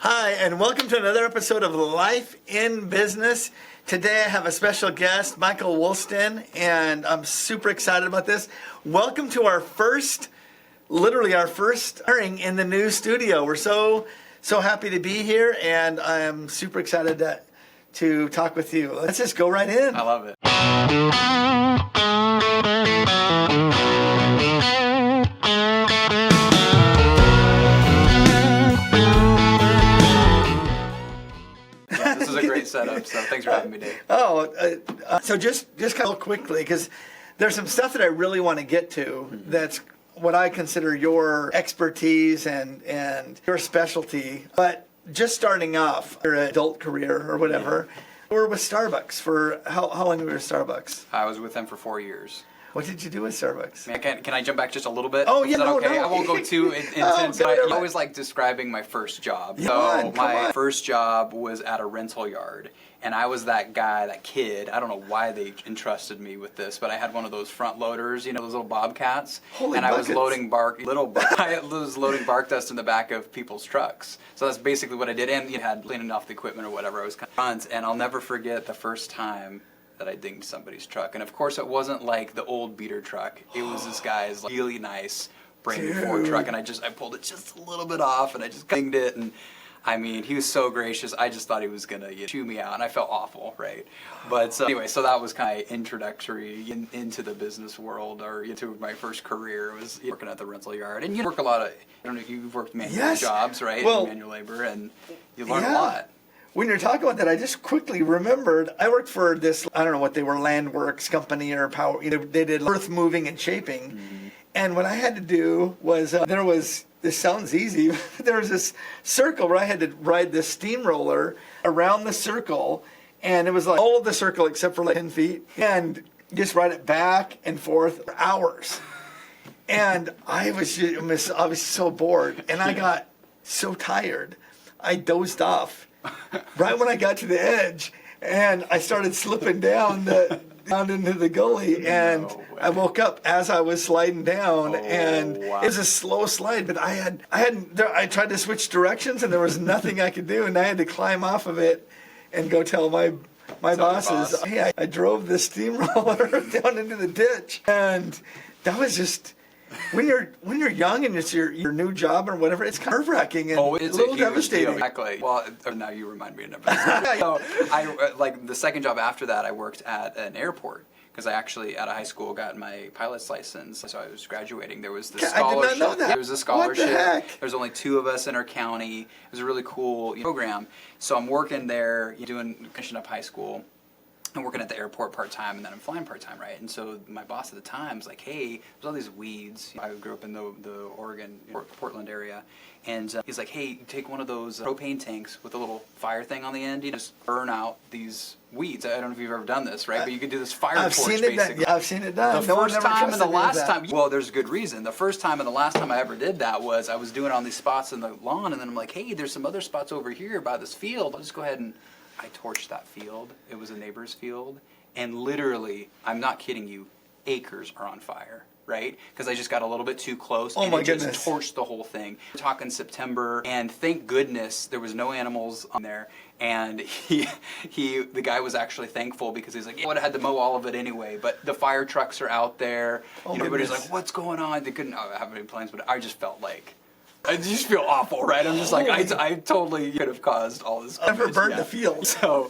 Hi, and welcome to another episode of Life in Business. Today I have a special guest, Michael Wolsten, and I'm super excited about this. Welcome to our first airing in the new studio. We're so happy to be here, and I'm super excited to talk with you. Let's just go right in. I love it. This is a great setup, so thanks for having me, Dave. So just kind of quickly, because there's some stuff that I really want to get to that's what I consider your expertise and your specialty. But just starting off your adult career or whatever, you were with Starbucks for how long were you with Starbucks? I was with them for 4 years. What did you do with Starbucks? Can I jump back just a little bit? Oh, yeah, Is that okay? no. I won't go too intense. I always like describing my first job. My first job was at a rental yard. And I was that guy, that kid. I don't know why they entrusted me with this, but I had one of those front loaders, you know, those little bobcats. I was loading bark dust in the back of people's trucks. So that's basically what I did. And you had cleaning off the equipment or whatever. I was kind of fun. And I'll never forget the first time that I dinged somebody's truck. And of course it wasn't like the old beater truck. It was this guy's really nice brand new Ford truck. And I pulled it just a little bit off and I just dinged it. And I mean, he was so gracious. I just thought he was going to chew me out, and I felt awful, right? But anyway, so that was kind of introductory into the business world, or into my first career was working at the rental yard. And you work a lot of, I don't know if you've worked manual jobs, right? Well, manual labor, and you learn a lot. When you're talking about that, I just quickly remembered I worked for this, I don't know what they were, Landworks company or power, they did earth moving and shaping. Mm-hmm. And what I had to do was, this sounds easy, but there was this circle where I had to ride this steamroller around the circle, and it was like all of the circle except for like 10 feet, and just ride it back and forth for hours. And I was so bored, and I got so tired, I dozed off right when I got to the edge, and I started slipping down into the gully, and I woke up as I was sliding down, and it was a slow slide, but I tried to switch directions, and there was nothing I could do, and I had to climb off of it and go tell my bosses, hey, I drove this steamroller down into the ditch. And that was just, when you're young and it's your new job or whatever, it's kind of nerve-wracking and it's a little devastating. Exactly. Well, now you remind me of it. So the second job after that, I worked at an airport. Because I actually, out of high school, got my pilot's license. So I was graduating. There was this scholarship. I did not know that. There was a scholarship. What the heck? There's only 2 of us in our county. It was a really cool program. So I'm working there, finishing up high school. I'm working at the airport part-time, and then I'm flying part-time, right? And so my boss at the time was like, hey, there's all these weeds. I grew up in the Oregon, Portland area. And he's like, hey, take one of those propane tanks with a little fire thing on the end. You just burn out these weeds. I don't know if you've ever done this, right? But you could do this fire torch, basically. I've seen it done. The first time and the last time, well, there's a good reason. The first time and the last time I ever did that was I was doing it on these spots in the lawn, and then I'm like, hey, there's some other spots over here by this field. I'll just go ahead and I torched that field. It was a neighbor's field. And literally, I'm not kidding you, acres are on fire, right? Because I just got a little bit too close and it just torched the whole thing. We're talking September, and thank goodness there was no animals on there. And the guy was actually thankful because he's like, yeah, I would have had to mow all of it anyway. But the fire trucks are out there. Everybody's like, what's going on? They couldn't have any plans, but I just felt like, I just feel awful, right? I'm just like, I totally could have caused all this. Never burned the field. So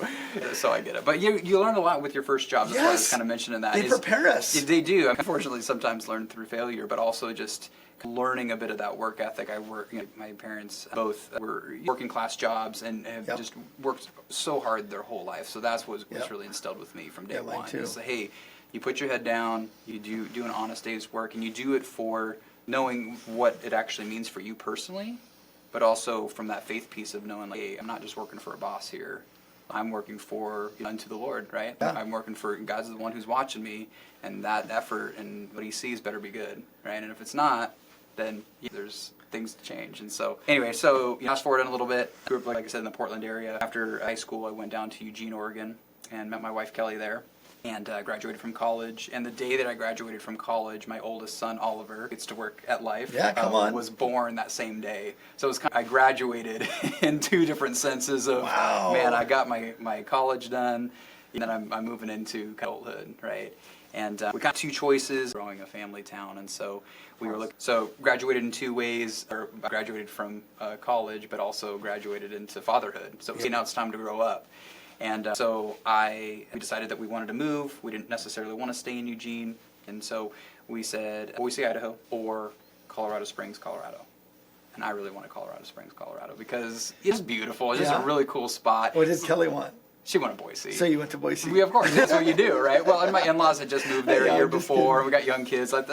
I get it. But you learn a lot with your first job. That's why I was kind of mentioning that. They prepare us. They do. Unfortunately, sometimes learn through failure, but also just learning a bit of that work ethic. My parents both were working class jobs and have just worked so hard their whole life. So that's what was really instilled with me from day one. It's like, hey, you put your head down, you do an honest day's work, and you do it for knowing what it actually means for you personally, but also from that faith piece of knowing, like, hey, I'm not just working for a boss here. I'm working for unto the Lord, right? Yeah. I'm working for God's the one who's watching me, and that effort and what he sees better be good, right? And if it's not, then there's things to change. And so, anyway, fast forward in a little bit. I grew up, like I said, in the Portland area. After high school, I went down to Eugene, Oregon, and met my wife, Kelly, there. and graduated from college. And the day that I graduated from college, my oldest son, Oliver, gets to work at Life, was born that same day. So it was I graduated in two different senses of, man, I got my college done, and then I'm moving into adulthood, right? And we got two choices, growing a family town, and so we were graduated in two ways, or graduated from college, but also graduated into fatherhood. So now it's time to grow up. And so we decided that we wanted to move. We didn't necessarily want to stay in Eugene, and so we said Boise, Idaho, or Colorado Springs, Colorado. And I really wanted Colorado Springs, Colorado, because it's beautiful. It's just a really cool spot. What did Kelly want? She went to Boise. So you went to Boise? Of course, that's what you do, right? Well, and my in-laws had just moved there a year before. We got young kids, and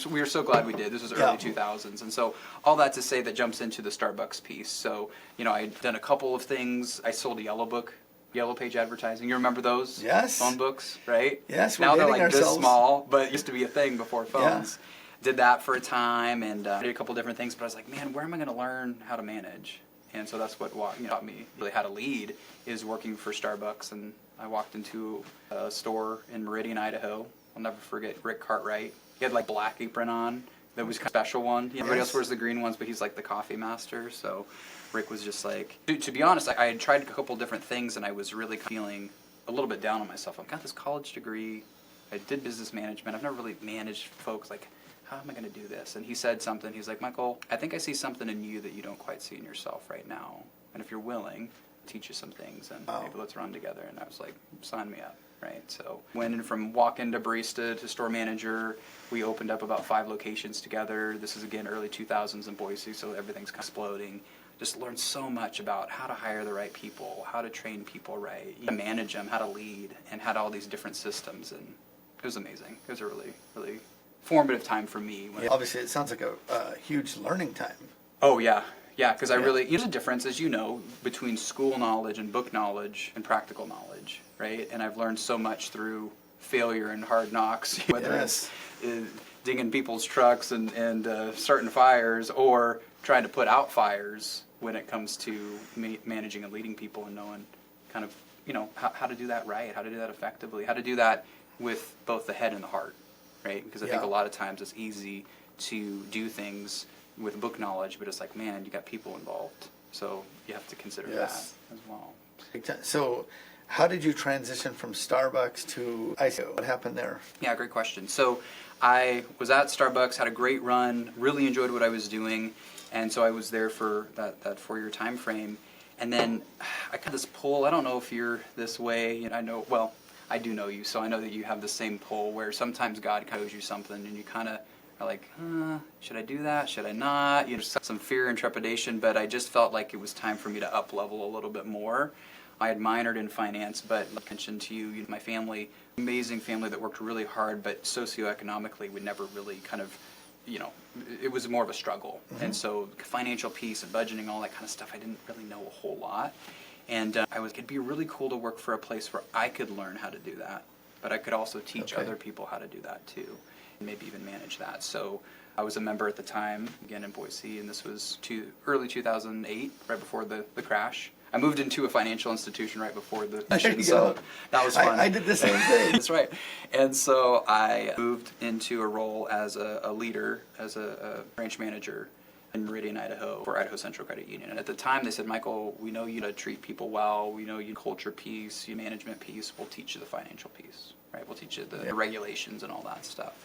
we were so glad we did. This was early 2000s, and so all that to say that jumps into the Starbucks piece. So, I'd done a couple of things. I sold a Yellow Page advertising. You remember those? Yes. Phone books, right? Yes, now they're like ourselves. This small, but it used to be a thing before phones. Yeah. Did that for a time, and did a couple different things. But I was like, man, where am I going to learn how to manage? And so that's what taught me really how to lead, is working for Starbucks. And I walked into a store in Meridian, Idaho. I'll never forget Rick Cartwright. He had black apron on. That was kind of a special one. Everybody else wears the green ones, but he's like the coffee master. So Rick was just like, to be honest, I had tried a couple different things, and I was really feeling a little bit down on myself. I've got this college degree. I did business management. I've never really managed folks. How am I going to do this? And he said something. He's like, Michael, I think I see something in you that you don't quite see in yourself right now. And if you're willing, I'll teach you some things, and maybe let's run together. And I was like, sign me up, right? So went in from walk-in to barista to store manager. We opened up about 5 locations together. This is, again, early 2000s in Boise, so everything's kind of exploding. Just learned so much about how to hire the right people, how to train people right, how to manage them, how to lead, and had all these different systems. And it was amazing. It was a really, really formative time for me. Obviously, it sounds like a huge learning time. Oh, yeah. Yeah, because there's a difference, as you know, between school knowledge and book knowledge and practical knowledge, right? And I've learned so much through failure and hard knocks, whether it's dinging people's trucks and starting fires, or trying to put out fires when it comes to managing and leading people, and knowing kind of, how to do that right, how to do that effectively, how to do that with both the head and the heart. Right? Because I think a lot of times it's easy to do things with book knowledge, but it's like, man, you got people involved. So you have to consider that as well. So how did you transition from Starbucks to ICO? What happened there? Yeah, great question. So I was at Starbucks, had a great run, really enjoyed what I was doing, and so I was there for that 4-year time frame. And then I got this pull. I don't know if you're this way. I do know you, so I know that you have the same pull where sometimes God shows you something and you kind of are like, should I do that? Should I not? Some fear and trepidation, but I just felt like it was time for me to up level a little bit more. I had minored in finance, but like I mentioned to you, my family, amazing family that worked really hard, but socioeconomically would never really kind of, it was more of a struggle. Mm-hmm. And so financial piece and budgeting, all that kind of stuff, I didn't really know a whole lot. And it'd be really cool to work for a place where I could learn how to do that, but I could also teach other people how to do that too, and maybe even manage that. So I was a member at the time, again in Boise, and this was early 2008, right before the crash. I moved into a financial institution right before the mission, so that was fun. I did the same thing. That's right. And so I moved into a role as a leader, as a branch manager in Meridian, Idaho, for Idaho Central Credit Union. And at the time they said, Michael, we know you to treat people well, we know you culture piece, you management piece, we'll teach you the financial piece, right? We'll teach you the regulations and all that stuff.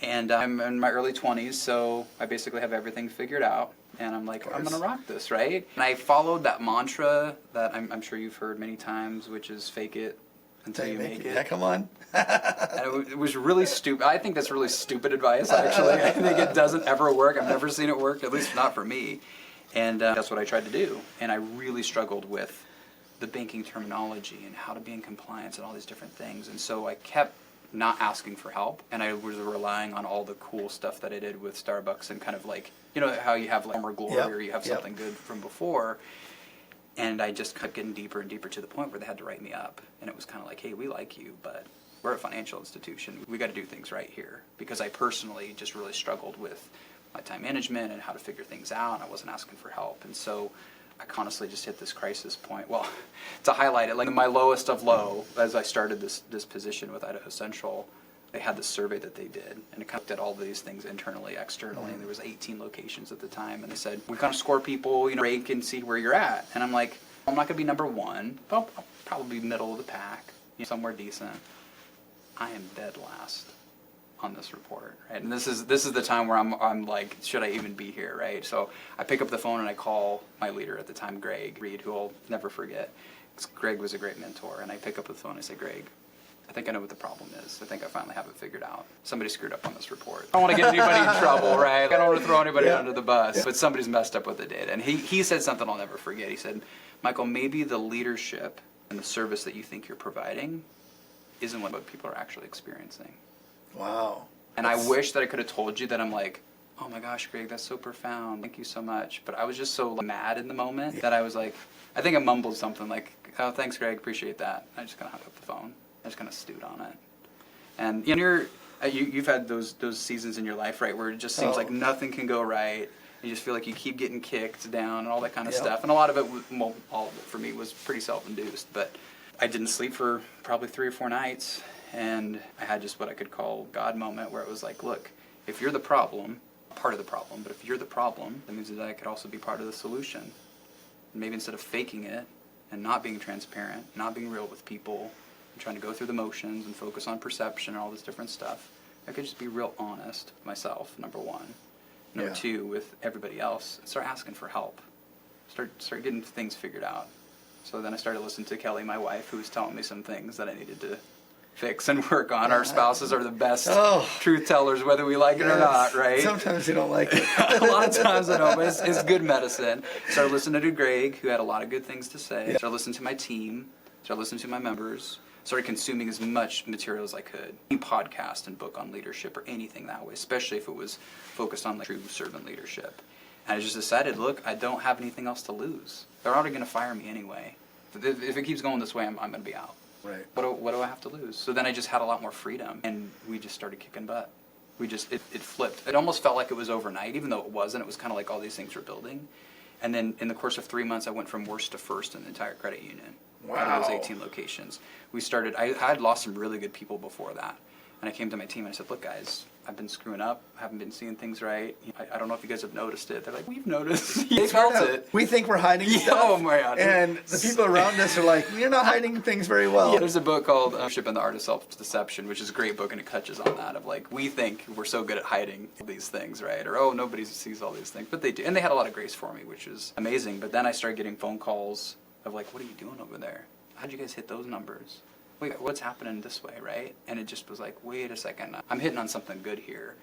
And I'm in my early 20s, so I basically have everything figured out. And I'm like, I'm going to rock this, right? And I followed that mantra that I'm sure you've heard many times, which is fake it until you make it. Yeah, come on. And it was really stupid. I think that's really stupid advice, actually. I think it doesn't ever work. I've never seen it work, at least not for me. And that's what I tried to do. And I really struggled with the banking terminology and how to be in compliance and all these different things. And so I kept not asking for help, and I was relying on all the cool stuff that I did with Starbucks, and kind of like, how you have former glory, or you have something good from before. And I just kept getting deeper and deeper to the point where they had to write me up. And it was kind of like, hey, we like you, but we're a financial institution. We got to do things right here. Because I personally just really struggled with my time management and how to figure things out. And I wasn't asking for help. And so I honestly just hit this crisis point. Well, to highlight it, like my lowest of low, as I started this position with Idaho Central, they had this survey that they did, and it kind of did all these things internally, externally, and there was 18 locations at the time, and they said, we kind of score people, rate and see where you're at. And I'm like, I'm not going to be number one, but I'll probably be middle of the pack, somewhere decent. I am dead last on this report, right? And this is the time where I'm like, should I even be here, right? So I pick up the phone and I call my leader at the time, Greg Reed, who I'll never forget. Greg was a great mentor, and I pick up the phone and I say, Greg, I think I know what the problem is. I think I finally have it figured out. Somebody screwed up on this report. I don't want to get anybody in trouble, right? I don't want to throw anybody under the bus, but somebody's messed up with the data. And he said something I'll never forget. He said, Michael, maybe the leadership and the service that you think you're providing isn't what people are actually experiencing. Wow. And I wish that I could have told you that. I'm like, oh my gosh, Greg, that's so profound. Thank you so much. But I was just so mad in the moment that I was like, I think I mumbled something like, oh, thanks, Greg, appreciate that. I just kind of hung up the phone. I just kind of stewed on it. And you've had those seasons in your life, right, where it just seems like nothing can go right. You just feel like you keep getting kicked down and all that kind of stuff. And a lot of it, all of it for me was pretty self-induced. But I didn't sleep for probably 3 or 4 nights. And I had just what I could call God moment, where it was like, look, if you're the problem, part of the problem, but if you're the problem, that means that I could also be part of the solution. And maybe instead of faking it and not being transparent, not being real with people, and trying to go through the motions and focus on perception and all this different stuff, I could just be real honest with myself, number one. Number two, with everybody else, start asking for help. Start getting things figured out. So then I started listening to Kelly, my wife, who was telling me some things that I needed to fix and work on. Our spouses are the best truth tellers, whether we like it or not, right? Sometimes you don't like it. A lot of times I don't, but it's good medicine. Started listening to Greg, who had a lot of good things to say. Started listening to my team. Started listening to my members. Started consuming as much material as I could. Any podcast and book on leadership or anything that way, especially if it was focused on true servant leadership. And I just decided, look, I don't have anything else to lose. They're already going to fire me anyway. If it keeps going this way, I'm going to be out. Right. What do I have to lose? So then I just had a lot more freedom, and we just started kicking butt. It flipped. It almost felt like it was overnight, even though it wasn't. It was kind of like all these things were building. And then in the course of 3 months, I went from worst to first in the entire credit union. Wow. Out of those 18 locations. I had lost some really good people before that. And I came to my team and I said, look, guys, I've been screwing up. I haven't been seeing things right. I don't know if you guys have noticed it. They're like, we've noticed. They felt it. We think we're hiding stuff. Oh, my God. And the people around us are like, you're not hiding things very well. Yeah, there's a book called Leadership and the Art of Self-Deception, which is a great book, and it touches on that of like, we think we're so good at hiding these things, right? Or, oh, nobody sees all these things. But they do. And they had a lot of grace for me, which is amazing. But then I started getting phone calls of like, what are you doing over there? How'd you guys hit those numbers? Wait, what's happening this way, right? And it just was like, wait a second, I'm hitting on something good here.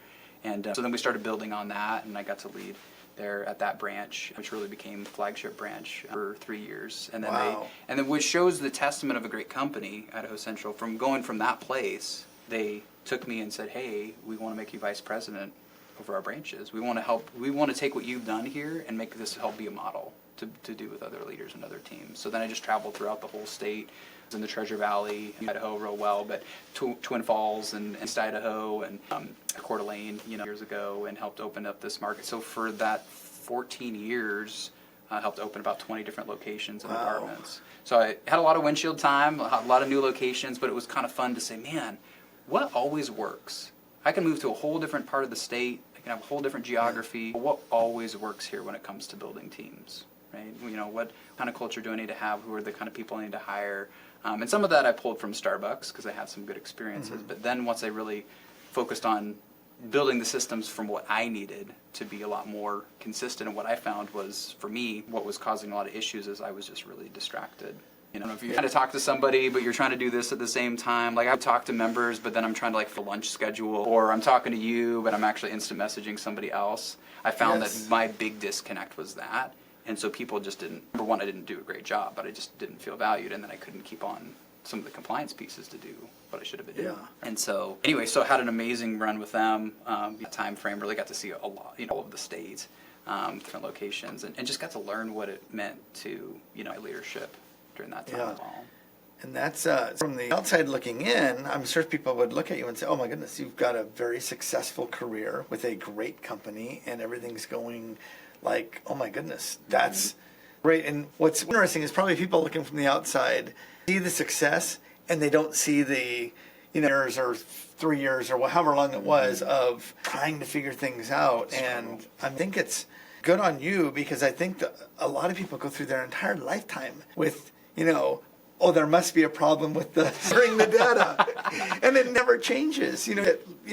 And so then we started building on that, and I got to lead there at that branch, which really became the flagship branch for 3 years. And then which shows the testament of a great company, Idaho Central, from going from that place, they took me and said, hey, we want to make you vice president over our branches. We want to take what you've done here and make this help be a model to do with other leaders and other teams. So then I just traveled throughout the whole state. In the Treasure Valley, Idaho, real well, but Twin Falls and East Idaho and Coeur d'Alene, years ago, and helped open up this market. So for that 14 years, I helped open about 20 different locations and apartments. So I had a lot of windshield time, a lot of new locations, but it was kind of fun to say, man, what always works? I can move to a whole different part of the state. I can have a whole different geography. But what always works here when it comes to building teams, right? What kind of culture do I need to have? Who are the kind of people I need to hire? And some of that I pulled from Starbucks because I had some good experiences. Mm-hmm. But then once I really focused on building the systems from what I needed to be a lot more consistent, and what I found was, for me, what was causing a lot of issues is I was just really distracted. If you're trying to talk to somebody, but you're trying to do this at the same time, like I talk to members, but then I'm trying to for lunch schedule, or I'm talking to you, but I'm actually instant messaging somebody else. I found that my big disconnect was that. And so people just didn't, number one, I didn't do a great job, but I just didn't feel valued, and then I couldn't keep on some of the compliance pieces to do what I should have been doing. Yeah. And so, anyway, I had an amazing run with them. That time frame, really got to see a lot, all of the states, different locations, and just got to learn what it meant to, my leadership during that time as well. And that's, from the outside looking in, I'm sure people would look at you and say, oh my goodness, you've got a very successful career with a great company, and everything's going like, oh my goodness, Right, and what's interesting is probably people looking from the outside see the success and they don't see the, years or 3 years or however long it was of trying to figure things out. And I think it's good on you, because I think that a lot of people go through their entire lifetime with, oh, there must be a problem with storing the data, and it never changes.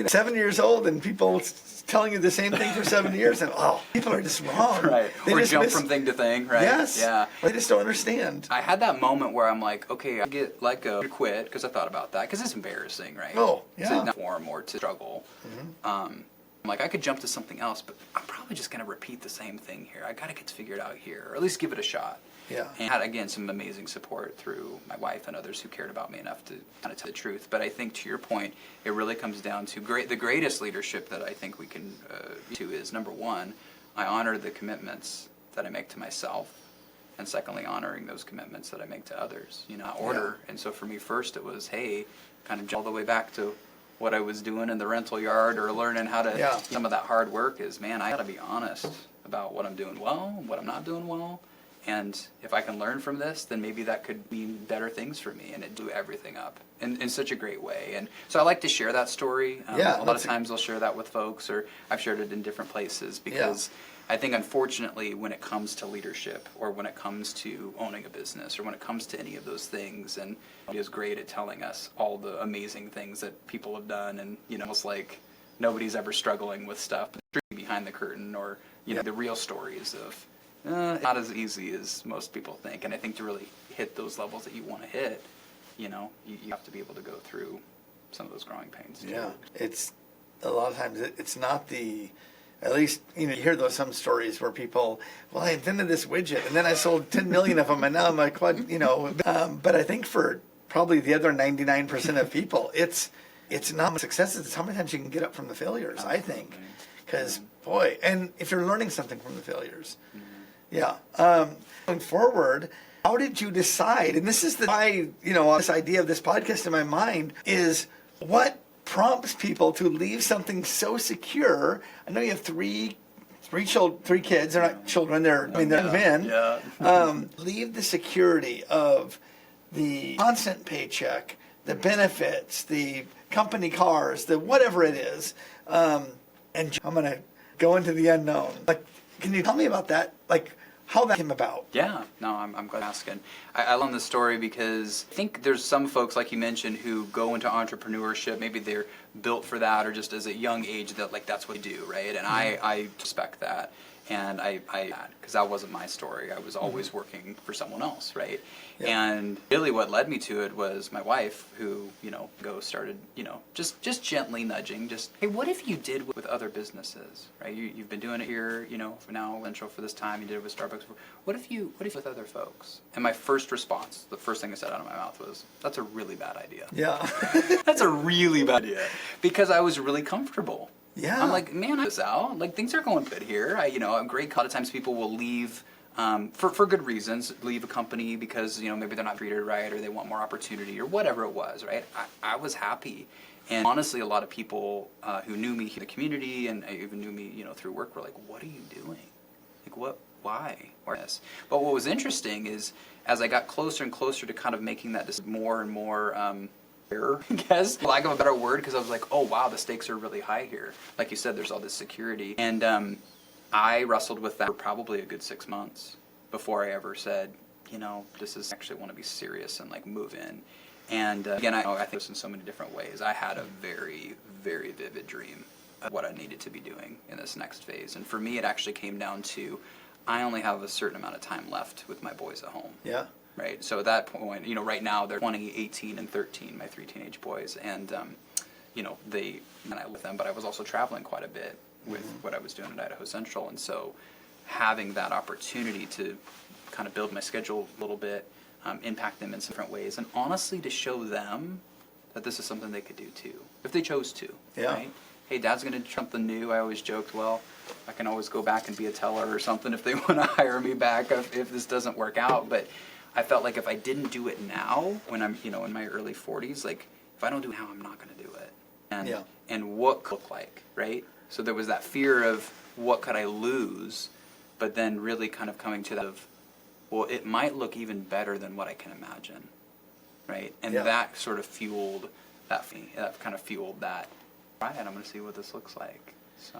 7 years old and people telling you the same thing for 7 years, and people are just wrong. Right. They or just jump from thing to thing, right? Yes. Yeah. They just don't understand. I had that moment where I'm like, okay, I get quit, because I thought about that, because it's embarrassing, right? Oh, yeah. To not form or to struggle. I'm like, I could jump to something else, but I'm probably just going to repeat the same thing here. I got to get figured out here, or at least give it a shot. Yeah. And had, again, some amazing support through my wife and others who cared about me enough to kind of tell the truth. But I think, to your point, it really comes down to the greatest leadership that I think we can do is, number one, I honor the commitments that I make to myself, and secondly, honoring those commitments that I make to others, order. Yeah. And so for me, first, it was, hey, kind of all the way back to what I was doing in the rental yard, or learning how to, some of that hard work is, man, I got to be honest about what I'm doing well, what I'm not doing well. And if I can learn from this, then maybe that could mean better things for me, and it do everything up in such a great way. And so I like to share that story. A lot of times I'll share that with folks, or I've shared it in different places, because I think, unfortunately, when it comes to leadership, or when it comes to owning a business, or when it comes to any of those things, and he is great at telling us all the amazing things that people have done, and almost like nobody's ever struggling with stuff behind the curtain, or the real stories of not as easy as most people think. And I think to really hit those levels that you want to hit, you have to be able to go through some of those growing pains too. Yeah, it's a lot of times it's not at least you hear some stories where people, well, I invented this widget and then I sold 10 million of them and now I'm like, what, but I think for probably the other 99% of people, it's not successes, it's how many times you can get up from the failures. Absolutely. I think, because boy, and if you're learning something from the failures. Going forward, how did you decide? And this is this idea of this podcast in my mind is, what prompts people to leave something so secure? I know you have three kids. They're not children. They're men. Yeah. Leave the security of the constant paycheck, the benefits, the company cars, the whatever it is, and I'm gonna go into the unknown. Like, can you tell me about that? Like, how that came about? Yeah, no, I'm glad you're asking. I love this story because I think there's some folks, like you mentioned, who go into entrepreneurship. Maybe they're built for that, or just as a young age that that's what they do, right? And I respect that. And I because that wasn't my story. I was always working for someone else, right? Yeah. And really what led me to it was my wife, who, started, just gently nudging, hey, what if you did with other businesses, right? You've been doing it here, for now, intro for this time, you did it with Starbucks. What if with other folks? And my first response, the first thing I said out of my mouth was, that's a really bad idea. Yeah. That's a really bad idea. Because I was really comfortable. Yeah. I'm like, man, this out. Like, things are going good here. I'm great. A lot of times people will leave for good reasons, leave a company because, maybe they're not treated right, or they want more opportunity, or whatever it was, right? I was happy. And honestly, a lot of people who knew me in the community, and even knew me, through work, were like, what are you doing? Like, what? Why? This? But what was interesting is, as I got closer and closer to kind of making that more and more I guess, for lack of a better word, because I was like, oh wow, the stakes are really high here. Like you said, there's all this security. And I wrestled with that for probably a good 6 months before I ever said, this is actually want to be serious and move in. And again, I think this in so many different ways. I had a very, very vivid dream of what I needed to be doing in this next phase. And for me, it actually came down to, I only have a certain amount of time left with my boys at home. Yeah. Right. So at that point, right now they're 20, 18, and 13, my 3 teenage boys. And, I with them, but I was also traveling quite a bit with what I was doing at Idaho Central. And so having that opportunity to kind of build my schedule a little bit, impact them in some different ways, and honestly to show them that this is something they could do too, if they chose to. Yeah. Right? Hey, Dad's going to do something new. I always joked, well, I can always go back and be a teller or something if they want to hire me back if this doesn't work out. But I felt like if I didn't do it now, when I'm, in my early 40s, if I don't do it now, I'm not going to do it. And what could it look like, right? So there was that fear of what could I lose, but then really kind of coming to that of, well, it might look even better than what I can imagine, right? And Yeah. that sort of fueled that for me. That kind of fueled that. Right, I'm going to see what this looks like. So.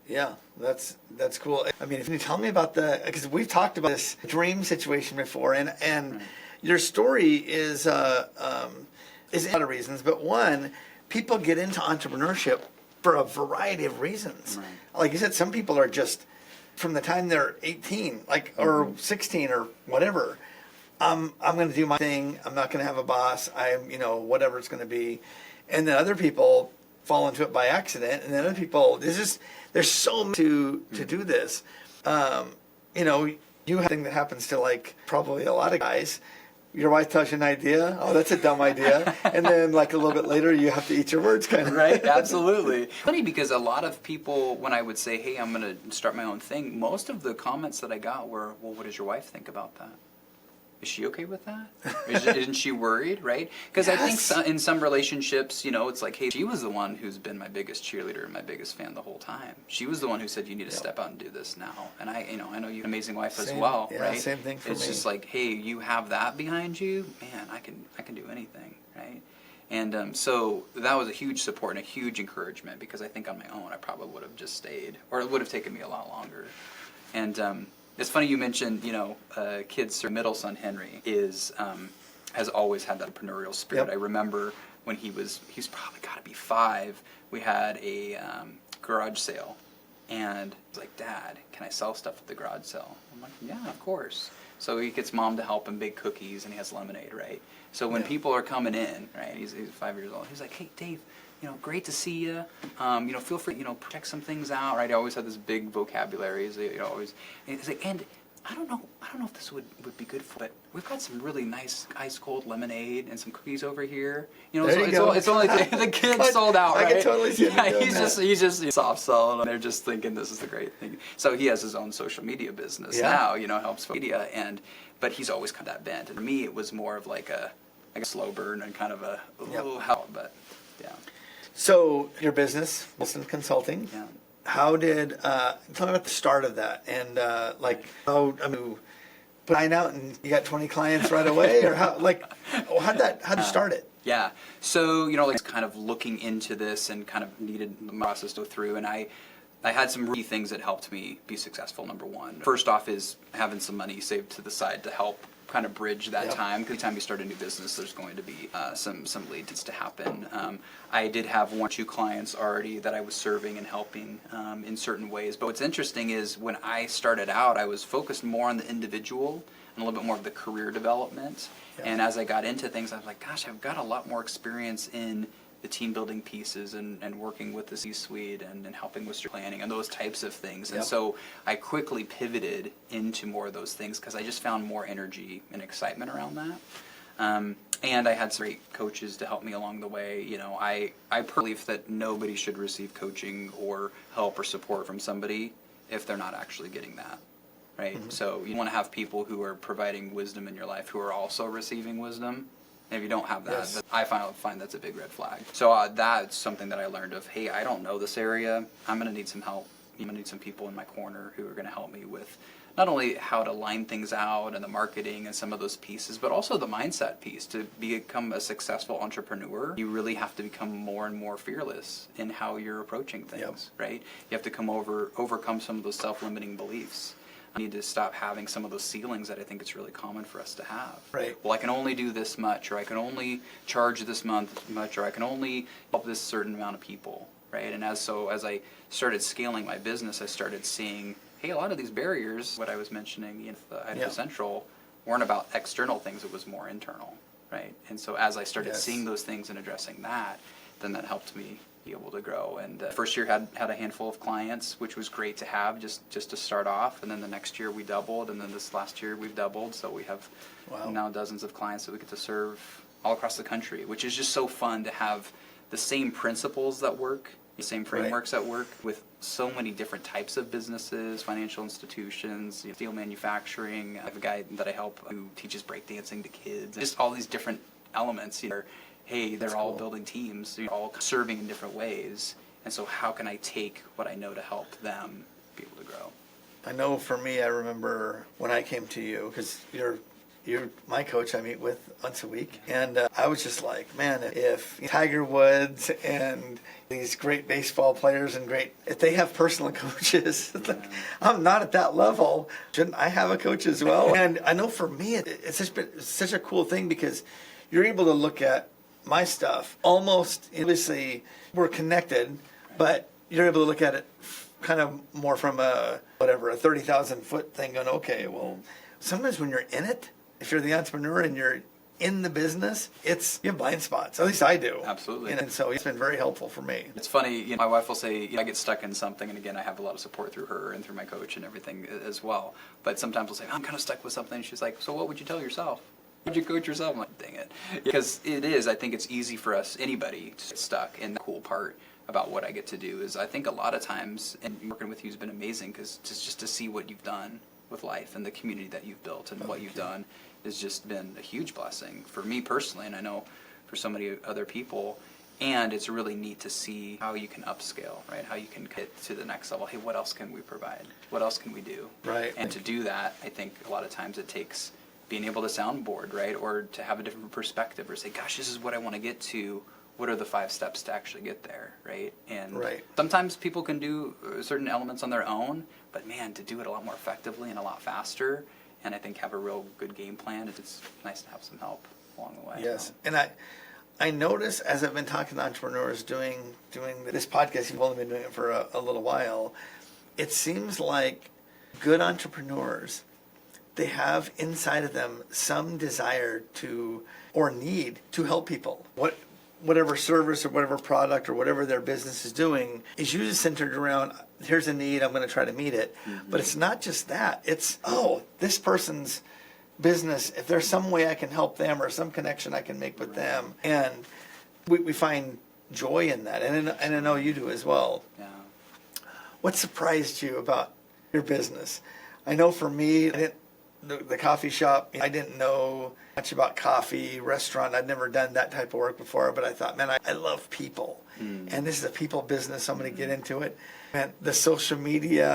Yeah, that's cool. I mean, if you tell me about because we've talked about this dream situation before, and Right. your story is a lot of reasons, but one, people get into entrepreneurship for a variety of reasons. Right. Like you said, some people are just from the time they're 18, like or 16 or whatever. I'm going to do my thing. I'm not going to have a boss. I'm whatever it's going to be, and then other people fall into it by accident, and then other people there's so much to do this. You have a thing that happens to like probably a lot of guys. Your wife tells you an idea, oh, that's a dumb idea, and then like a little bit later you have to eat your words, kind of. Right, absolutely. Funny because a lot of people, when I would say, hey, I'm going to start my own thing, most of the comments that I got were, well, what does your wife think about that? Is she okay with that? Isn't she worried, right? Because Yes. I think in some relationships, it's like, hey, she was the one who's been my biggest cheerleader and my biggest fan the whole time. She was the one who said, you need to step out and do this now. And I know you're an amazing wife as well, yeah, right? Same thing for me. It's just like, hey, you have that behind you, man, I can do anything, right? And so that was a huge support and a huge encouragement, because I think on my own I probably would have just stayed, or it would have taken me a lot longer. And it's funny you mentioned, kids. Middle son Henry has always had that entrepreneurial spirit. Yep. I remember when he's probably got to be 5. We had a garage sale, and he's like, Dad, can I sell stuff at the garage sale? I'm like, yeah, of course. So he gets Mom to help him bake cookies, and he has lemonade, right? So when people are coming in, right, he's 5 years old. He's like, hey, Dave, great to see you. Feel free, check some things out, right? I always had this big vocabulary. He's like, and I don't know if this would be good for, but we've got some really nice ice cold lemonade and some cookies over here. It's only the kid's sold out, right? I can totally see him doing he's just soft selling, and they're just thinking this is the great thing. So he has his own social media business now, helps media, but he's always got that bent. And for me, it was more of like a slow burn and kind of a help, but yeah. So your business, Wolsten Consulting. Yeah. How did tell me about the start of that, and put mine out and you got 20 clients right away, or how'd you start it? Yeah. So, kind of looking into this and kind of needed the process to go through, and I had some really things that helped me be successful. Number one, first off, is having some money saved to the side to help kind of bridge that time. Because anytime you start a new business, there's going to be some leads to happen. I did have 1 or 2 clients already that I was serving and helping in certain ways. But what's interesting is when I started out, I was focused more on the individual and a little bit more of the career development. Yeah. And as I got into things, I was like, gosh, I've got a lot more experience in the team building pieces and working with the C-suite and helping with planning and those types of things. And so I quickly pivoted into more of those things because I just found more energy and excitement around that. And I had some great coaches to help me along the way. I believe that nobody should receive coaching or help or support from somebody if they're not actually getting that. Right? Mm-hmm. So you want to have people who are providing wisdom in your life who are also receiving wisdom. And if you don't have that, I find that's a big red flag. So that's something that I learned of, hey, I don't know this area. I'm going to need some help. I'm going to need some people in my corner who are going to help me with not only how to line things out and the marketing and some of those pieces, but also the mindset piece. To become a successful entrepreneur, you really have to become more and more fearless in how you're approaching things, right? You have to overcome some of those self-limiting beliefs. I need to stop having some of those ceilings that I think it's really common for us to have. Right. Well, I can only do this much, or I can only charge this much, or I can only help this certain amount of people, right? And as I started scaling my business, I started seeing, hey, a lot of these barriers, what I was mentioning in the Idaho Central, weren't about external things, it was more internal, right? And so as I started seeing those things and addressing that, then that helped me be able to grow. And first year had a handful of clients, which was great to have just to start off. And then the next year we doubled, and then this last year we've doubled. So we have now dozens of clients that we get to serve all across the country, which is just so fun to have the same principles that work, the same frameworks that work with so many different types of businesses, financial institutions, steel manufacturing. I have a guy that I help who teaches breakdancing to kids. Just all these different elements, hey, they're all building teams, they're all serving in different ways, and so how can I take what I know to help them be able to grow? I know for me, I remember when I came to you, because you're my coach I meet with once a week. And I was just like, man, if Tiger Woods and these great baseball players and if they have personal coaches, like, I'm not at that level. Shouldn't I have a coach as well? And I know for me, it's such a cool thing because you're able to look at my stuff almost, obviously, we're connected, but you're able to look at it kind of more from a 30,000 foot thing going, okay, well, sometimes when you're in it, if you're the entrepreneur and you're in the business, you have blind spots. At least I do. Absolutely. And so it's been very helpful for me. It's funny, my wife will say, I get stuck in something, and again, I have a lot of support through her and through my coach and everything as well. But sometimes we'll say, I'm kind of stuck with something. She's like, so what would you tell yourself? Would you coach yourself? I'm like, dang it. Because I think it's easy for anybody to get stuck. And the cool part about what I get to do is I think a lot of times, and working with you has been amazing because just to see what you've done with life and the community that you've built and what you've done has just been a huge blessing for me personally, and I know for so many other people. And it's really neat to see how you can upscale, right? How you can get to the next level. Hey, what else can we provide? What else can we do? Right. And to do that, I think a lot of times it takes being able to soundboard, right? Or to have a different perspective or say, gosh, this is what I want to get to. What are the 5 steps to actually get there, right? And sometimes people can do certain elements on their own, but man, to do it a lot more effectively and a lot faster, and I think have a real good game plan, it's nice to have some help along the way. Yes, and I notice as I've been talking to entrepreneurs doing this podcast, you've only been doing it for a little while, it seems like good entrepreneurs, they have inside of them some desire to, or need to help people. Whatever service or whatever product or whatever their business is doing is usually centered around, here's a need, I'm going to try to meet it. Mm-hmm. But it's not just that. It's, this person's business, if there's some way I can help them or some connection I can make with them. And we find joy in that. And I know you do as well. Yeah. What surprised you about your business? I know for me, the coffee shop, I didn't know much about coffee, restaurant. I'd never done that type of work before, but I thought, man, I love people. And this is a people business, so I'm going to get into it. Man, the social media,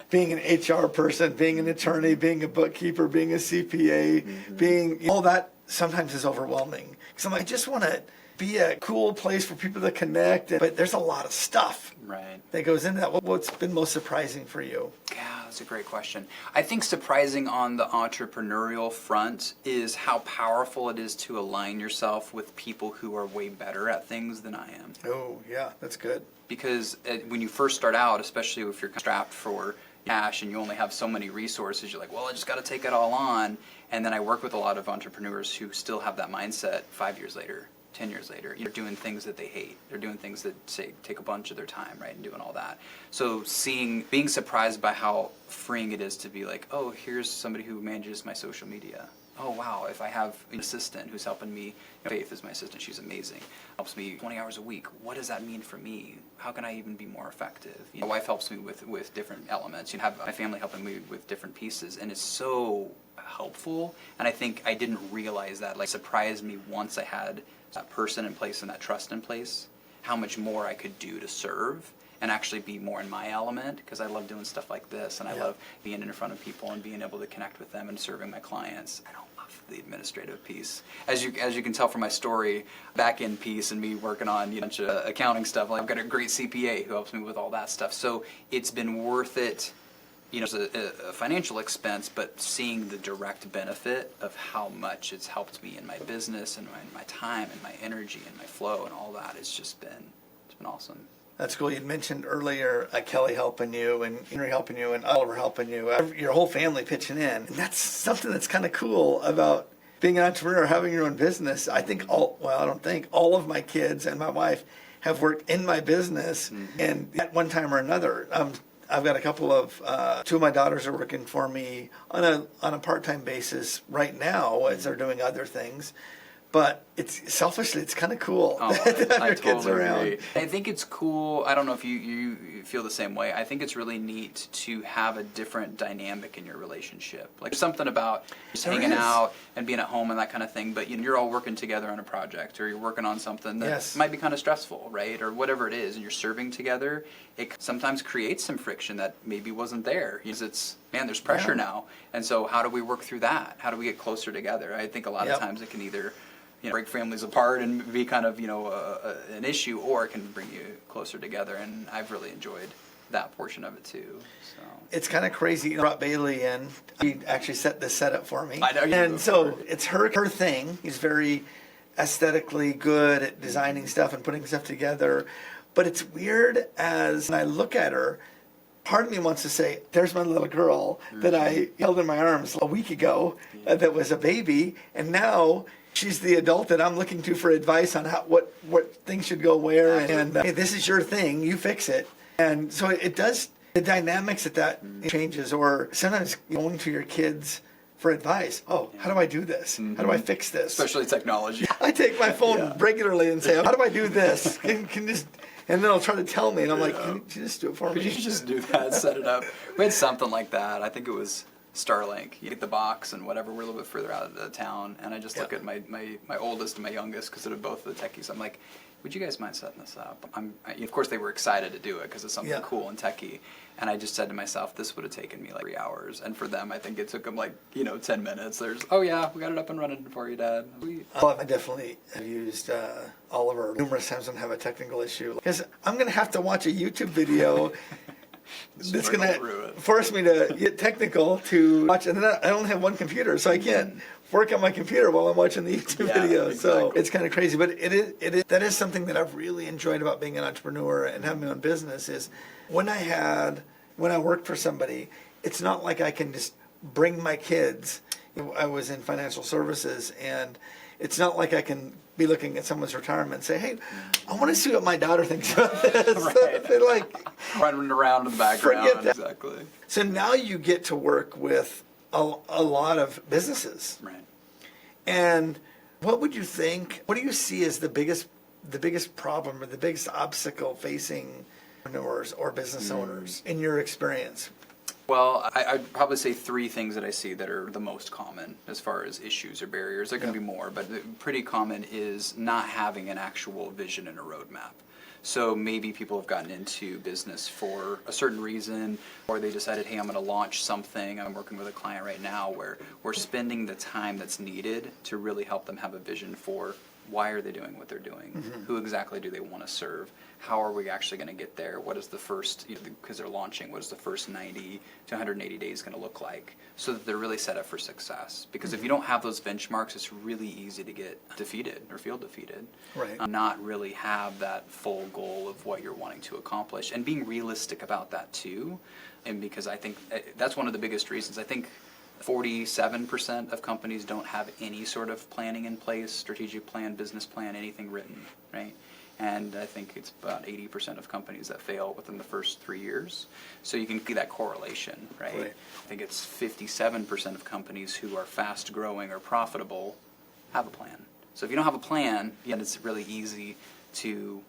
being an HR person, being an attorney, being a bookkeeper, being a CPA, being, all that sometimes is overwhelming. Because I'm like, I just want to be a cool place for people to connect, but there's a lot of stuff that goes into that. What's been most surprising for you? Yeah, that's a great question. I think surprising on the entrepreneurial front is how powerful it is to align yourself with people who are way better at things than I am. Oh, yeah, that's good. Because when you first start out, especially if you're strapped for cash and you only have so many resources, you're like, well, I just got to take it all on. And then I work with a lot of entrepreneurs who still have that mindset 5 years later. 10 years later, you're doing things that they hate. They're doing things that take a bunch of their time, right, and doing all that. So being surprised by how freeing it is to be like, oh, here's somebody who manages my social media. Oh, wow, if I have an assistant who's helping me, Faith is my assistant, she's amazing, helps me 20 hours a week. What does that mean for me? How can I even be more effective? My wife helps me with different elements. You have my family helping me with different pieces, and it's so helpful. And I think I didn't realize that, surprised me once I had that person in place and that trust in place, how much more I could do to serve and actually be more in my element, because I love doing stuff like this, and I love being in front of people and being able to connect with them and serving my clients. I don't love the administrative piece. As you can tell from my story, back end piece and me working on a bunch of accounting stuff, I've got a great CPA who helps me with all that stuff. So it's been worth it. It's a financial expense, but seeing the direct benefit of how much it's helped me in my business and my time and my energy and my flow and all that, it's been awesome. That's cool. You mentioned earlier Kelly helping you and Henry helping you and Oliver helping you, your whole family pitching in. And that's something that's kind of cool about being an entrepreneur, having your own business. I think all of my kids and my wife have worked in my business and at one time or another. I've got a couple of, 2 of my daughters are working for me on a part-time basis right now as they're doing other things. But it's selfishly, it's kind of cool Oh, to have I your totally kids around. agree. I think it's cool. I don't know if you feel the same way. I think it's really neat to have a different dynamic in your relationship. Like there's something about just There hanging is. out and being at home and that kind of thing. But you're all working together on a project, or you're working on something that Yes. might be kind of stressful, right? Or whatever it is, and you're serving together. It sometimes creates some friction that maybe wasn't there. Because it's, man, there's pressure now. And so how do we work through that? How do we get closer together? I think a lot of times it can either break families apart and be kind of an issue, or it can bring you closer together. And I've really enjoyed that portion of it too. So It's kind of crazy. You brought Bailey in. He actually set this setup for me. I know you And did. so it's her thing. He's very aesthetically good at designing stuff and putting stuff together. But it's weird as when I look at her, part of me wants to say, there's my little girl that I held in my arms a week ago that was a baby, and now she's the adult that I'm looking to for advice on what things should go where, and hey, this is your thing, you fix it. And so it does, the dynamics that changes, or sometimes going to your kids for advice. Oh, how do I do this? How do I fix this? especially technology. I take my phone regularly and say, how do I do this? Can just, and then they'll try to tell me, and I'm like, can you just do it for me? Could you just do that, set it up? We had something like that. I think it was Starlink. You get the box and whatever. We're a little bit further out of the town, and I just look at my oldest and my youngest, because they're both the techies. I'm like, would you guys mind setting this up? Of course, they were excited to do it because it's something cool and techie. And I just said to myself, this would have taken me like 3 hours. And for them, I think it took them like 10 minutes. There's, oh yeah, we got it up and running for you, Dad. I definitely have used Oliver numerous times when I have a technical issue, because I'm going to have to watch a YouTube video that's going to force me to get technical to watch. And then I only have one computer, so I can't work on my computer while I'm watching the YouTube video. Exactly. So it's kind of crazy. But that is something that I've really enjoyed about being an entrepreneur and having my own business is when I worked for somebody, it's not like I can just bring my kids. I was in financial services, and it's not like I can be looking at someone's retirement and say, hey, I want to see what my daughter thinks about this. Right. They're like, running around in the background. Forget that. Exactly. So now you get to work with a lot of businesses. Right. And what do you see as the biggest problem or the biggest obstacle facing entrepreneurs or business owners in your experience? Well, I'd probably say 3 things that I see that are the most common as far as issues or barriers. There can be more, but pretty common is not having an actual vision and a roadmap. So maybe people have gotten into business for a certain reason, or they decided, hey, I'm going to launch something. I'm working with a client right now where we're spending the time that's needed to really help them have a vision for why are they doing what they're doing? Who exactly do they want to serve? How are we actually going to get there? What is the first, because they're launching, what is the first 90 to 180 days going to look like? So that they're really set up for success. Because if you don't have those benchmarks, it's really easy to get defeated or feel defeated. Right. Not really have that full goal of what you're wanting to accomplish. And being realistic about that too. And because I think that's one of the biggest reasons. I think 47% of companies don't have any sort of planning in place, strategic plan, business plan, anything written, right? And I think it's about 80% of companies that fail within the first 3 years. So you can see that correlation, right? I think it's 57% of companies who are fast growing or profitable have a plan. So if you don't have a plan, then it's really easy to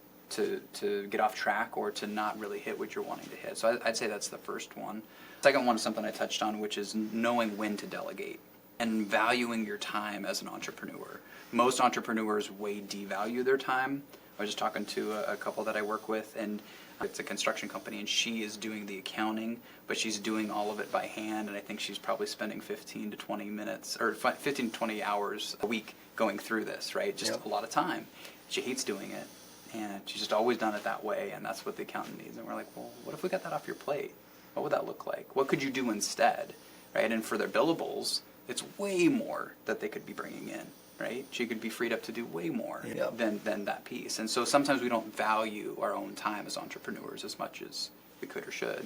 get off track or to not really hit what you're wanting to hit. So I'd say that's the first one. Second one is something I touched on, which is knowing when to delegate and valuing your time as an entrepreneur. Most entrepreneurs way devalue their time. I was just talking to a couple that I work with, and it's a construction company, and she is doing the accounting, but she's doing all of it by hand, and I think she's probably spending 15 to 20 minutes, or 15 to 20 hours a week going through this, right? Just a lot of time. She hates doing it, and she's just always done it that way, and that's what the accountant needs. And we're like, well, what if we got that off your plate? What would that look like? What could you do instead, right? And for their billables, it's way more that they could be bringing in, right? She could be freed up to do way more than that piece. And so sometimes we don't value our own time as entrepreneurs as much as we could or should.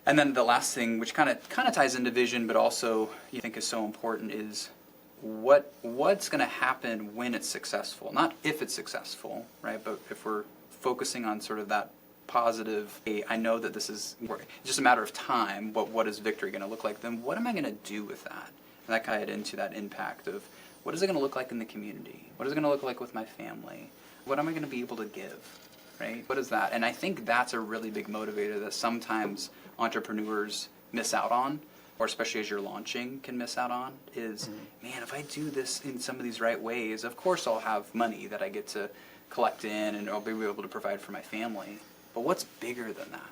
And then the last thing, which kind of ties into vision, but also you think is so important, is what's going to happen when it's successful. Not if it's successful, right? But if we're focusing on sort of that positive, hey, I know that this is just a matter of time, but what is victory going to look like? Then what am I going to do with that? And that kind of into that impact of what is it going to look like in the community? What is it going to look like with my family? What am I going to be able to give? Right? What is that? And I think that's a really big motivator that sometimes entrepreneurs miss out on, or especially as you're launching can miss out on, is, man, if I do this in some of these right ways, of course I'll have money that I get to collect in and I'll be able to provide for my family. But what's bigger than that?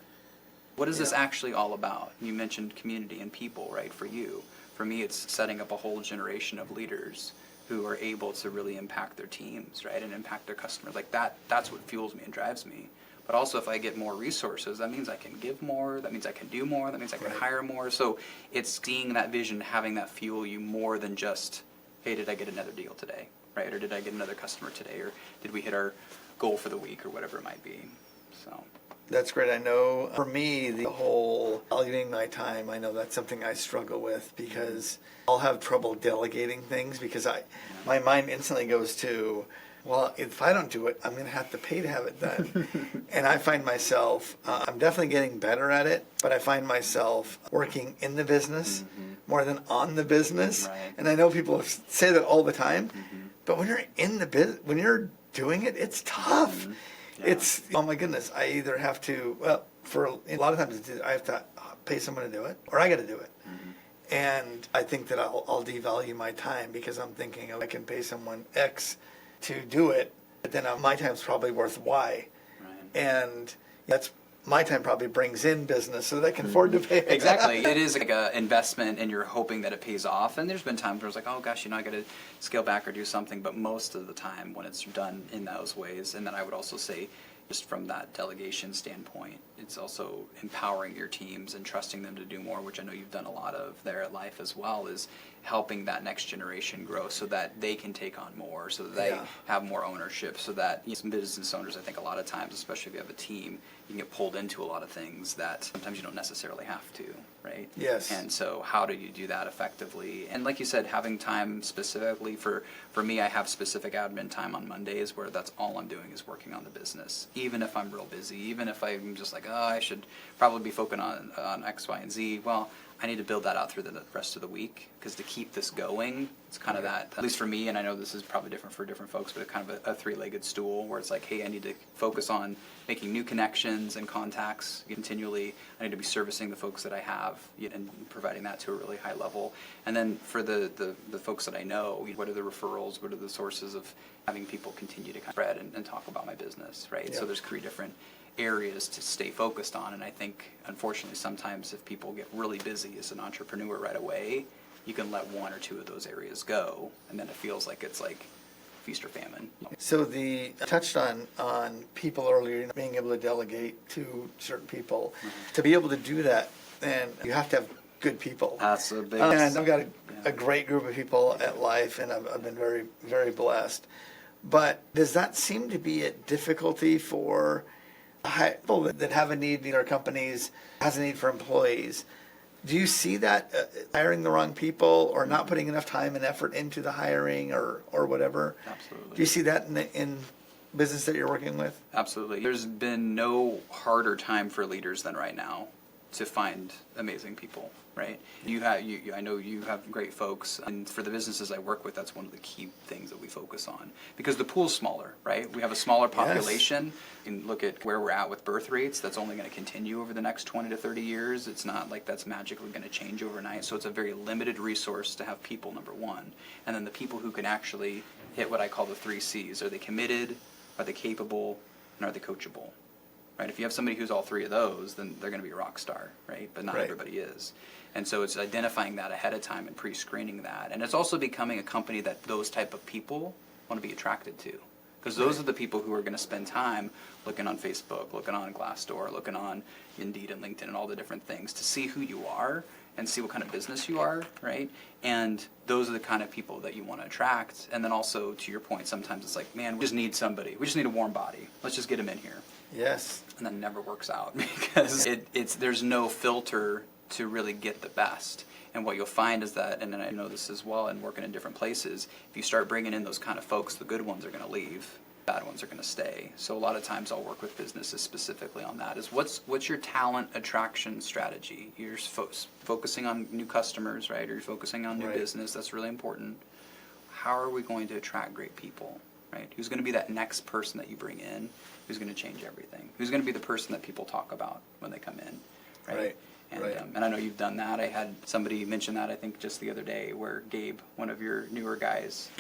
What is this actually all about? You mentioned community and people, right, for you. For me, it's setting up a whole generation of leaders who are able to really impact their teams, right, and impact their customers. Like that's what fuels me and drives me. But also if I get more resources, that means I can give more, that means I can do more, that means I can hire more. So it's seeing that vision, having that fuel you more than just, hey, did I get another deal today, right? Or did I get another customer today? Or did we hit our goal for the week or whatever it might be? So that's great. I know for me, the whole valuing my time, I know that's something I struggle with because I'll have trouble delegating things because my mind instantly goes to, well, if I don't do it, I'm going to have to pay to have it done. And I find myself, I'm definitely getting better at it, but I find myself working in the business more than on the business. Right. And I know people say that all the time, but when you're in the business, when you're doing it, it's tough. Yeah. It's, oh my goodness, I either have to, well, for a lot of times I have to pay someone to do it, or I got to do it. And I think that I'll devalue my time because I'm thinking, oh, I can pay someone X to do it, but then my time's probably worth Y. Right. And that's my time probably brings in business so that I can afford to pay it. Exactly. It is like an investment and you're hoping that it pays off. And there's been times where it's like, oh gosh, I got to scale back or do something. But most of the time when it's done in those ways, and then I would also say just from that delegation standpoint, it's also empowering your teams and trusting them to do more, which I know you've done a lot of there at Life as well, is helping that next generation grow so that they can take on more, so that they have more ownership, so that some business owners, I think a lot of times, especially if you have a team, you can get pulled into a lot of things that sometimes you don't necessarily have to, right? Yes. And so how do you do that effectively? And like you said, having time specifically for me, I have specific admin time on Mondays where that's all I'm doing is working on the business. Even if I'm real busy, even if I'm just like, oh, I should probably be focusing on X, Y, and Z, well, I need to build that out through the rest of the week, because to keep this going, it's kind of that, at least for me, and I know this is probably different for different folks, but it's kind of a three-legged stool where it's like, hey, I need to focus on making new connections and contacts continually. I need to be servicing the folks that I have and providing that to a really high level. And then for the folks that I know, what are the referrals, what are the sources of having people continue to kind of spread and talk about my business, right? Yeah. So there's 3 different areas to stay focused on, and I think unfortunately sometimes if people get really busy as an entrepreneur right away, you can let 1 or 2 of those areas go, and then it feels like it's like feast or famine. So I touched on people earlier, being able to delegate to certain people. To be able to do that, then you have to have good people. That's a big and I've got a great group of people at Life, and I've been very, very blessed. But does that seem to be a difficulty for people that have a need in our companies, has a need for employees? Do you see that hiring the wrong people or not putting enough time and effort into the hiring or whatever? Absolutely. Do you see that in business that you're working with? Absolutely. There's been no harder time for leaders than right now to find amazing people, right? I know you have great folks, and for the businesses I work with, that's one of the key things that we focus on, because the pool's smaller, right? We have a smaller population. Yes. You can look at where we're at with birth rates. That's only going to continue over the next 20 to 30 years. It's not like that's magically going to change overnight. So it's a very limited resource to have people, number one. And then the people who can actually hit what I call the 3 C's. Are they committed? Are they capable? And are they coachable? Right? If you have somebody who's all 3 of those, then they're going to be a rock star, right? But not everybody is. And so it's identifying that ahead of time and pre-screening that. And it's also becoming a company that those type of people want to be attracted to. Because those are the people who are going to spend time looking on Facebook, looking on Glassdoor, looking on Indeed and LinkedIn and all the different things to see who you are and see what kind of business you are, right? And those are the kind of people that you want to attract. And then also, to your point, sometimes it's like, man, we just need somebody. We just need a warm body. Let's just get them in here. Yes. And then it never works out because there's no filter to really get the best. And what you'll find is that, and I know this as well and working in different places, if you start bringing in those kind of folks, the good ones are going to leave. bad ones are going to stay. So a lot of times I'll work with businesses specifically on that. Is what's your talent attraction strategy? You're focusing on new customers, right? Or you're focusing on new business. That's really important. How are we going to attract great people, right? Who's going to be that next person that you bring in? Who's going to change everything? Who's going to be the person that people talk about when they come in, right? And, and I know you've done that. I had somebody mention that, I think, just the other day, where Gabe, one of your newer guys,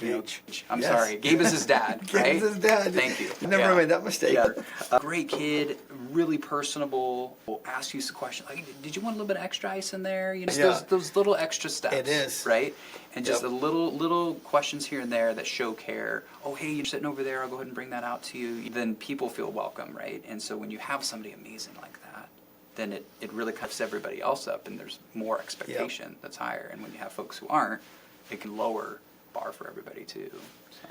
I'm sorry, Gabe is his dad, right? Gabe is his dad. Thank you. I never made that mistake. Yeah. A great kid, really personable, will ask you some questions like, did you want a little bit of extra ice in there? You know, those little extra steps. It is. Right? And just the little questions here and there that show care. Oh, hey, you're sitting over there, I'll go ahead and bring that out to you. Then people feel welcome, right? And so when you have somebody amazing like that, then it really cuts everybody else up, and there's more expectation that's higher. And when you have folks who aren't, it can lower bar for everybody too. So.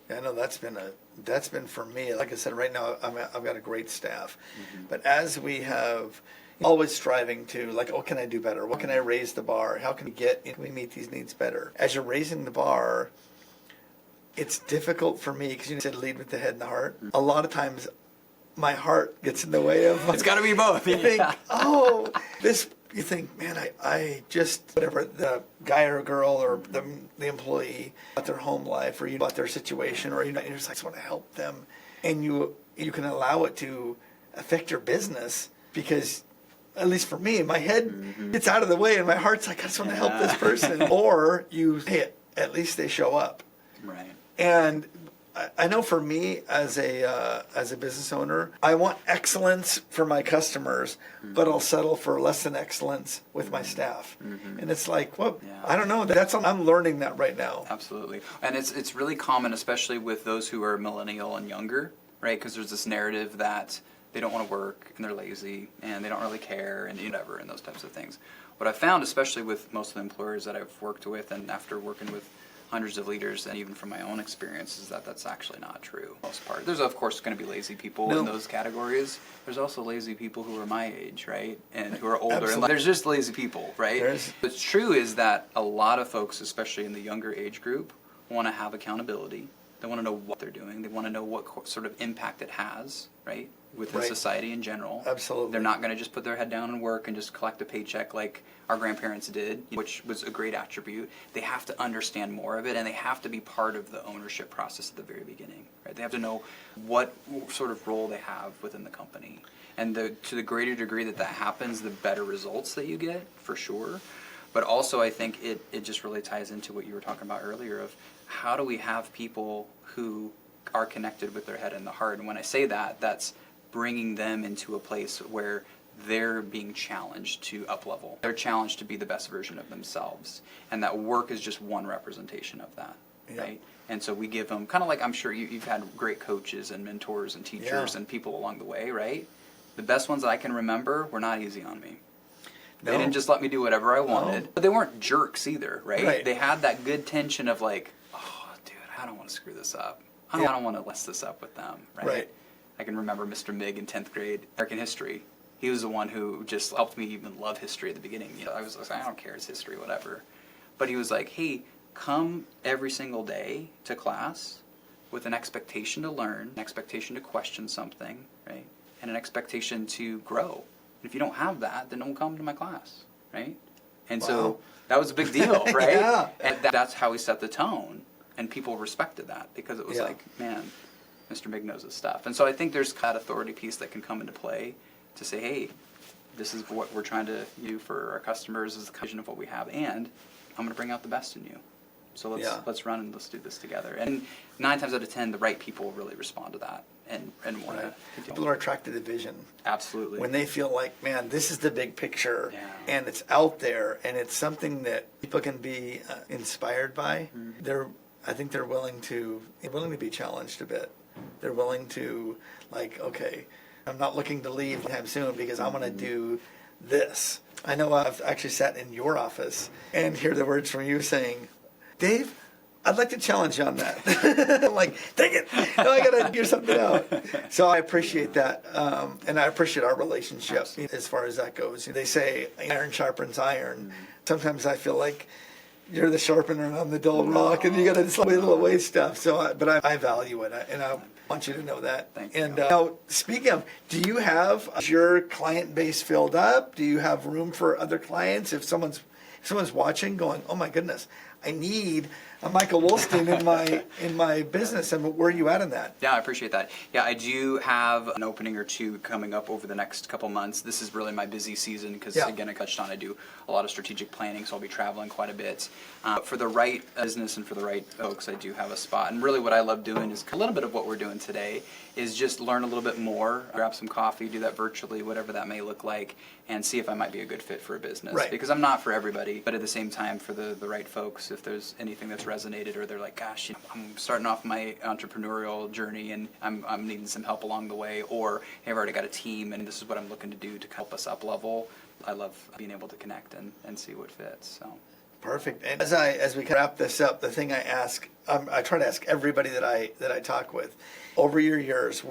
Yeah, I know that's been for me. Like I said, right now I've got a great staff, but as we have always striving to like, what can I do better? What can I raise the bar? How can we meet these needs better? As you're raising the bar, it's difficult for me because you said lead with the head and the heart. A lot of times, my heart gets in the way of. It's got to be both. You think, you think, man, I just, whatever, the guy or girl or the employee about their home life or about their situation, or you're just like, I just want to help them. And you can allow it to affect your business because, at least for me, my head gets out of the way and my heart's like, I just want to help this person. Or hey, at least they show up. Right. And I know for me as a business owner, I want excellence for my customers, but I'll settle for less than excellence with my staff. And it's like, well, I don't know. I'm learning that right now. Absolutely, and it's really common, especially with those who are millennial and younger, right? Because there's this narrative that they don't want to work and they're lazy and they don't really care and whatever and those types of things. What I've found, especially with most of the employers that I've worked with, and after working with hundreds of leaders, and even from my own experience, is that that's actually not true for the most part. There's of course going to be lazy people in those categories. There's also lazy people who are my age, right, and who are older. And there's just lazy people, right? What's true is that a lot of folks, especially in the younger age group, want to have accountability. They want to know what they're doing. They want to know what sort of impact it has, right, within society in general. Absolutely. They're not going to just put their head down and work and just collect a paycheck like our grandparents did, which was a great attribute. They have to understand more of it, and they have to be part of the ownership process at the very beginning, right? They have to know what sort of role they have within the company. And to the greater degree that happens, the better results that you get, for sure. But also, I think it just really ties into what you were talking about earlier of how do we have people who are connected with their head and the heart. And when I say that, that's bringing them into a place where they're being challenged to up-level. They're challenged to be the best version of themselves. And that work is just one representation of that, right? And so we give them, kind of like I'm sure you've had great coaches and mentors and teachers and people along the way, right? The best ones that I can remember were not easy on me. They didn't just let me do whatever I wanted. But they weren't jerks either, right? They had that good tension of like, oh, dude, I don't want to screw this up. I don't want to mess this up with them, right? I can remember Mr. Mig in 10th grade, American history. He was the one who just helped me even love history at the beginning. You know, I was like, I don't care, it's history, whatever. But he was like, hey, come every single day to class with an expectation to learn, an expectation to question something, right? And an expectation to grow. And if you don't have that, then don't come to my class, right? And so that was a big deal, right? And that's how he set the tone. And people respected that because it was like, man, Mr. Mig knows his stuff. And so I think there's that authority piece that can come into play to say, hey, this is what we're trying to do for our customers, is the vision of what we have, and I'm going to bring out the best in you. So let's run and let's do this together. And 9 times out of 10, the right people really respond to that and want to. People are attracted to vision. Absolutely. When they feel like, man, this is the big picture, and it's out there, and it's something that people can be inspired by. I think they're willing to be challenged a bit. They're willing to, like, okay, I'm not looking to leave anytime soon because I'm going to do this. I know I've actually sat in your office and hear the words from you saying, Dave, I'd like to challenge you on that. I'm like, dang it, no, I got to figure something out. So I appreciate that, and I appreciate our relationship as far as that goes. They say iron sharpens iron. Sometimes I feel like you're the sharpener and I'm the dull rock, and you got to just whittle away stuff. So, but I value it, and I want you to know that. Thank and you. Now, speaking of, do you have your client base filled up? Do you have room for other clients? If someone's watching, going, oh my goodness, I need a Michael Wolsten in my business, and where are you at in that? Yeah, I appreciate that. Yeah, I do have an opening or two coming up over the next couple months. This is really my busy season because, again, I touched on I do a lot of strategic planning, so I'll be traveling quite a bit. For the right business and for the right folks, I do have a spot. And really what I love doing is a little bit of what we're doing today is just learn a little bit more, grab some coffee, do that virtually, whatever that may look like, and see if I might be a good fit for a business. Right. Because I'm not for everybody, but at the same time, for the right folks, if there's anything that's resonated or they're like, gosh, I'm starting off my entrepreneurial journey and I'm needing some help along the way, or hey, I've already got a team and this is what I'm looking to do to help us up level. I love being able to connect and see what fits. So perfect. And as we wrap this up, the thing I ask, I try to ask everybody that I talk with over your years,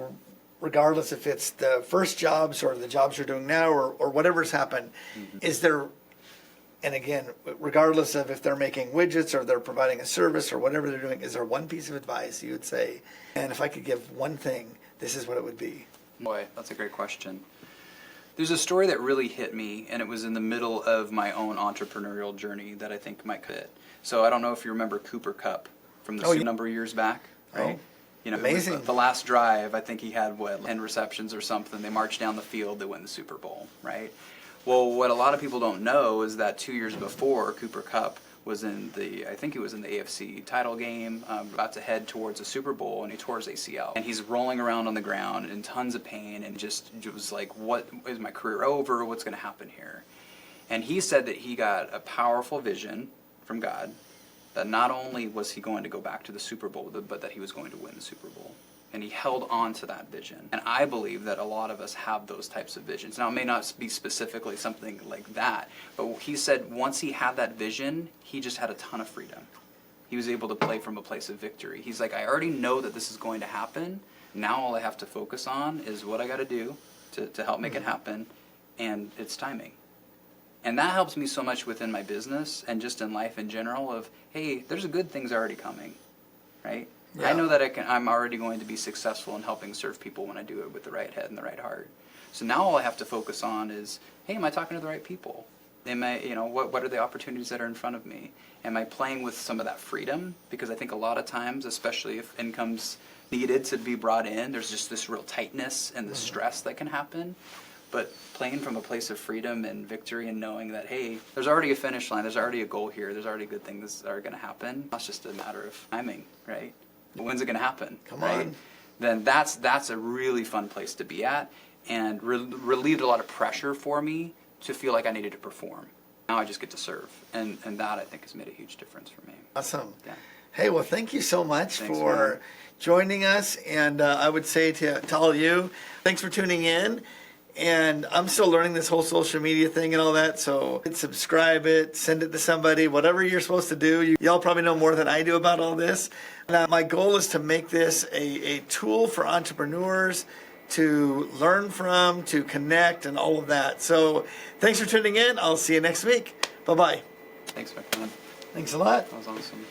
regardless if it's the first jobs or the jobs you're doing now or whatever's happened, is there, and again, regardless of if they're making widgets or they're providing a service or whatever they're doing, is there one piece of advice you would say, and if I could give one thing, this is what it would be? Boy, that's a great question. There's a story that really hit me, and it was in the middle of my own entrepreneurial journey that I think might fit. So I don't know if you remember Cooper Cup from the number of years back, right? You know, amazing. The last drive, I think he had, 10 receptions or something. They marched down the field, they win the Super Bowl, right? Well, what a lot of people don't know is that 2 years before, Cooper Cup was in I think he was in the AFC title game, about to head towards the Super Bowl, and he tore his ACL. And he's rolling around on the ground in tons of pain, and just was like, what, is my career over? What's going to happen here? And he said that he got a powerful vision from God, that not only was he going to go back to the Super Bowl, but that he was going to win the Super Bowl. And he held on to that vision. And I believe that a lot of us have those types of visions. Now, it may not be specifically something like that, but he said once he had that vision, he just had a ton of freedom. He was able to play from a place of victory. He's like, I already know that this is going to happen. Now all I have to focus on is what I got to do to help make it happen, and it's timing. And that helps me so much within my business and just in life in general of, hey, there's good things already coming, right? Yeah. I know that I'm already going to be successful in helping serve people when I do it with the right head and the right heart. So now all I have to focus on is, hey, am I talking to the right people? Am I, what are the opportunities that are in front of me? Am I playing with some of that freedom? Because I think a lot of times, especially if income's needed to be brought in, there's just this real tightness and the stress that can happen. But playing from a place of freedom and victory and knowing that, hey, there's already a finish line, there's already a goal here, there's already good things that are going to happen. It's just a matter of timing, right? When's it going to happen? Come on. Then that's a really fun place to be at, and relieved a lot of pressure for me to feel like I needed to perform. Now I just get to serve, and that I think has made a huge difference for me. Awesome. Yeah. Hey, well, thank you so much Thanks, for man. joining us, and I would say to all of you, thanks for tuning in. And I'm still learning this whole social media thing and all that, so subscribe it, send it to somebody, whatever you're supposed to do. Y'all probably know more than I do about all this. And my goal is to make this a tool for entrepreneurs to learn from, to connect, and all of that. So thanks for tuning in. I'll see you next week. Bye-bye. Thanks, my friend. Thanks a lot. That was awesome.